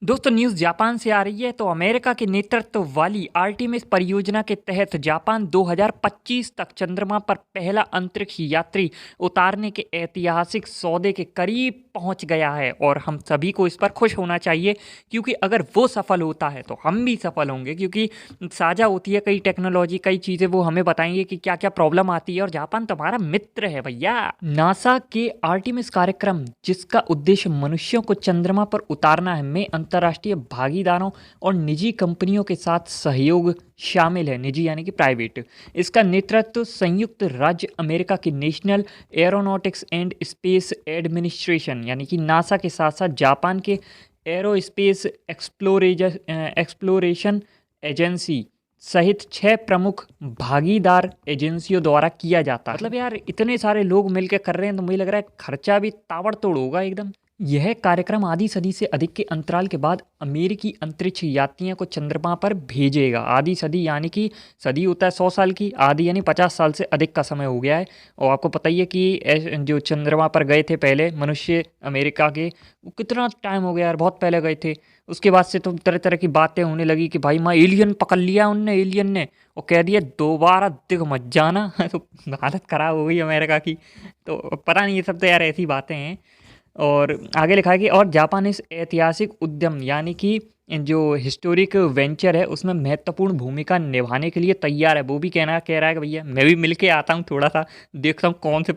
दोस्तों news Japan से आ रही है। तो अमेरिका के नेतृत्व वाली आर्टेमिस परियोजना के तहत जापान 2025 तक चंद्रमा पर पहला अंतरिक्ष यात्री उतारने के ऐतिहासिक सौदे के करीब पहुंच गया है और हम सभी को इस पर खुश होना चाहिए, क्योंकि अगर वो सफल होता है तो हम भी सफल होंगे, क्योंकि साझा होती है कई टेक्नोलॉजी, कई चीज़ें वो हमें बताएंगे कि क्या क्या प्रॉब्लम आती है। और जापान तुम्हारा मित्र है भैया। नासा के आर्टेमिस कार्यक्रम, जिसका उद्देश्य मनुष्यों को चंद्रमा पर उतारना है, में अंतर्राष्ट्रीय भागीदारों और निजी कंपनियों के साथ सहयोग शामिल है। निजी यानी कि प्राइवेट। इसका नेतृत्व संयुक्त राज्य अमेरिका की national aeronautics and space administration यानी कि नासा के साथ साथ जापान के एरोस्पेस एक्सप्लोरेशन एजेंसी सहित 6 प्रमुख भागीदार एजेंसियों द्वारा किया जाता है। मतलब यार इतने सारे लोग मिलकर कर रहे हैं तो मुझे लग रहा है खर्चा भी ताबड़तोड़ होगा एकदम। यह कार्यक्रम आधी सदी से अधिक के अंतराल के बाद अमेरिकी अंतरिक्ष यात्रियों को चंद्रमा पर भेजेगा। आधी सदी यानी कि सदी होता है 100 साल की, आधी यानी 50 साल से अधिक का समय हो गया है। और आपको पता ही है कि जो चंद्रमा पर गए थे पहले मनुष्य अमेरिका के, वो कितना टाइम हो गया यार, बहुत पहले गए थे। उसके बाद से तो तरह तरह की बातें होने लगी कि भाई माँ एलियन पकड़ लिया उनने, एलियन ने, और कह दिया दोबारा दिख मत जाना। तो हालत खराब हो गई अमेरिका की। तो पता नहीं, ये सब तो यार ऐसी बातें हैं। और आगे लिखा है कि और जापान इस ऐतिहासिक उद्यम यानी कि जो हिस्टोरिक वेंचर है उसमें महत्वपूर्ण भूमिका निभाने के लिए तैयार है। वो भी कह रहा है कि भैया मैं भी मिल के आता हूँ, थोड़ा सा देखता हूँ कौन से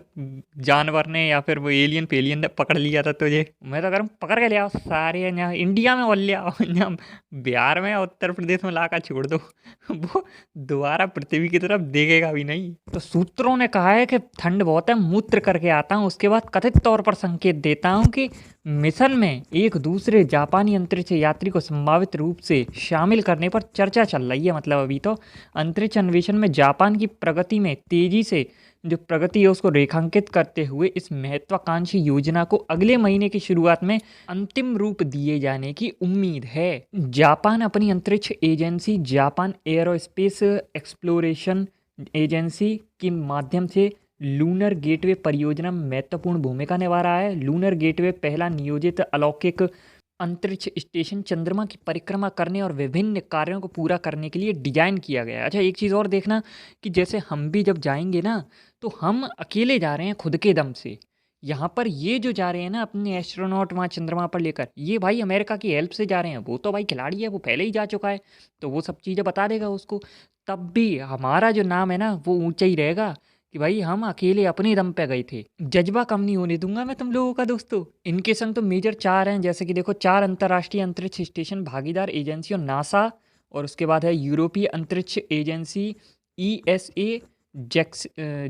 जानवर ने या फिर वो एलियन फेलियन ने पकड़ लिया था तुझे। मैं तो कह रहा हूँ पकड़ के ले आओ सारे, यहाँ इंडिया में और ले आओ, यहाँ बिहार में उत्तर प्रदेश में ला कर छोड़ दो। वो दोबारा पृथ्वी की तरफ देखेगा भी नहीं। तो सूत्रों ने कहा है कि ठंड बहुत है, मूत्र करके आता हूँ, उसके बाद कथित तौर पर संकेत देता हूँ कि मिशन में एक दूसरे जापानी अंतरिक्ष यात्री को संभावित रूप से शामिल करने पर चर्चा चल रही है। मतलब अभी तो अंतरिक्ष अन्वेषण में जापान की प्रगति में तेजी से जो प्रगति है उसको रेखांकित करते हुए इस महत्वाकांक्षी योजना को अगले महीने की शुरुआत में अंतिम रूप दिए जाने की उम्मीद है। जापान अपनी अंतरिक्ष agency Japan aerospace exploration agency के माध्यम से लूनर गेटवे परियोजना में महत्वपूर्ण भूमिका निभा रहा है। लूनर गेटवे पहला नियोजित अलौकिक अंतरिक्ष स्टेशन चंद्रमा की परिक्रमा करने और विभिन्न कार्यों को पूरा करने के लिए डिजाइन किया गया है। अच्छा, एक चीज़ और देखना कि जैसे हम भी जब जाएंगे ना, तो हम अकेले जा रहे हैं खुद के दम से। यहाँ पर ये जो जा रहे हैं ना अपने एस्ट्रोनॉट वहाँ चंद्रमा पर लेकर, ये भाई अमेरिका की हेल्प से जा रहे हैं। वो तो भाई खिलाड़ी है, वो पहले ही जा चुका है, तो वो सब चीज़ें बता देगा उसको। तब भी हमारा जो नाम है ना वो ऊंचा ही रहेगा कि भाई हम अकेले अपने दम पे गए थे। जज्बा कम नहीं होने दूंगा मैं तुम लोगों का दोस्तों। इनके संग तो मेजर 4 हैं, जैसे कि देखो 4 अंतर्राष्ट्रीय अंतरिक्ष स्टेशन भागीदार एजेंसियों नासा, और उसके बाद है यूरोपीय अंतरिक्ष एजेंसी ESA,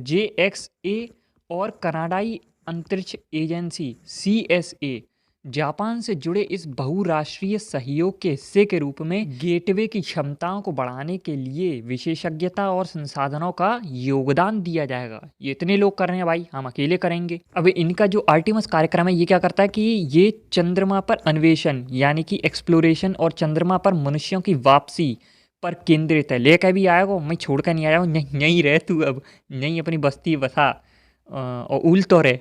JXA, और कनाडाई अंतरिक्ष एजेंसी CSA। जापान से जुड़े इस बहुराष्ट्रीय सहयोग के हिस्से के रूप में गेटवे की क्षमताओं को बढ़ाने के लिए विशेषज्ञता और संसाधनों का योगदान दिया जाएगा। ये इतने लोग कर रहे हैं भाई, हम अकेले करेंगे। अब इनका जो आर्टेमिस कार्यक्रम है ये क्या करता है कि ये चंद्रमा पर अन्वेषण यानी कि एक्सप्लोरेशन और चंद्रमा पर मनुष्यों की वापसी पर केंद्रित है। लेकर भी आएगा, मैं छोड़ कर नहीं आया हूँ, यहीं रह तू, अब यहीं अपनी बस्ती बसा और उल तो रहे।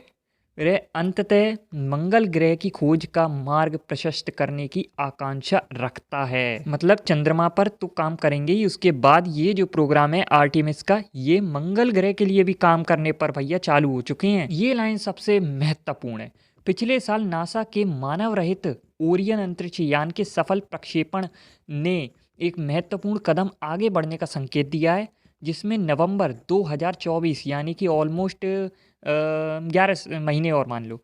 वे अंततः मंगल ग्रह की खोज का मार्ग प्रशस्त करने की आकांक्षा रखता है। मतलब चंद्रमा पर तो काम करेंगे ही, उसके बाद ये जो प्रोग्राम है आर्टेमिस का, ये मंगल ग्रह के लिए भी काम करने पर भैया चालू हो चुके हैं। ये लाइन सबसे महत्वपूर्ण है। पिछले साल नासा के मानव रहित ओरियन अंतरिक्ष यान के सफल प्रक्षेपण ने एक महत्वपूर्ण कदम आगे बढ़ने का संकेत दिया है, जिसमें नवंबर 2024 यानी कि ऑलमोस्ट 11 महीने और मान लो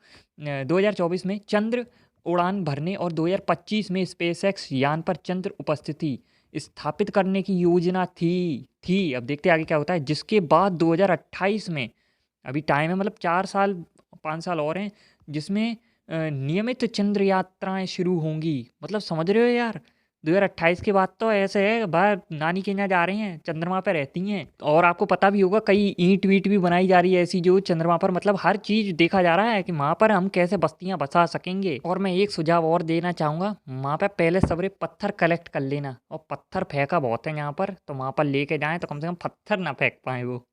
2024 में चंद्र उड़ान भरने और 2025 में स्पेसएक्स यान पर चंद्र उपस्थिति स्थापित करने की योजना थी। अब देखते आगे क्या होता है। जिसके बाद 2028 में, अभी टाइम है, मतलब 4 साल 5 साल और हैं, जिसमें नियमित चंद्र यात्राएं शुरू होंगी। मतलब समझ रहे हो यार, 2028 के बाद तो ऐसे है बाहर नानी के यहाँ जा रही हैं, चंद्रमा पर रहती हैं। और आपको पता भी होगा कई ईंट वीट भी बनाई जा रही है ऐसी जो चंद्रमा पर, मतलब हर चीज़ देखा जा रहा है कि वहाँ पर हम कैसे बस्तियाँ बसा सकेंगे। और मैं एक सुझाव और देना चाहूँगा, वहाँ पर पहले सबरे पत्थर कलेक्ट कर लेना, और पत्थर फेंका बहुत है यहाँ पर, तो वहाँ पर लेके जाएँ तो कम से कम पत्थर ना फेंक पाए वो।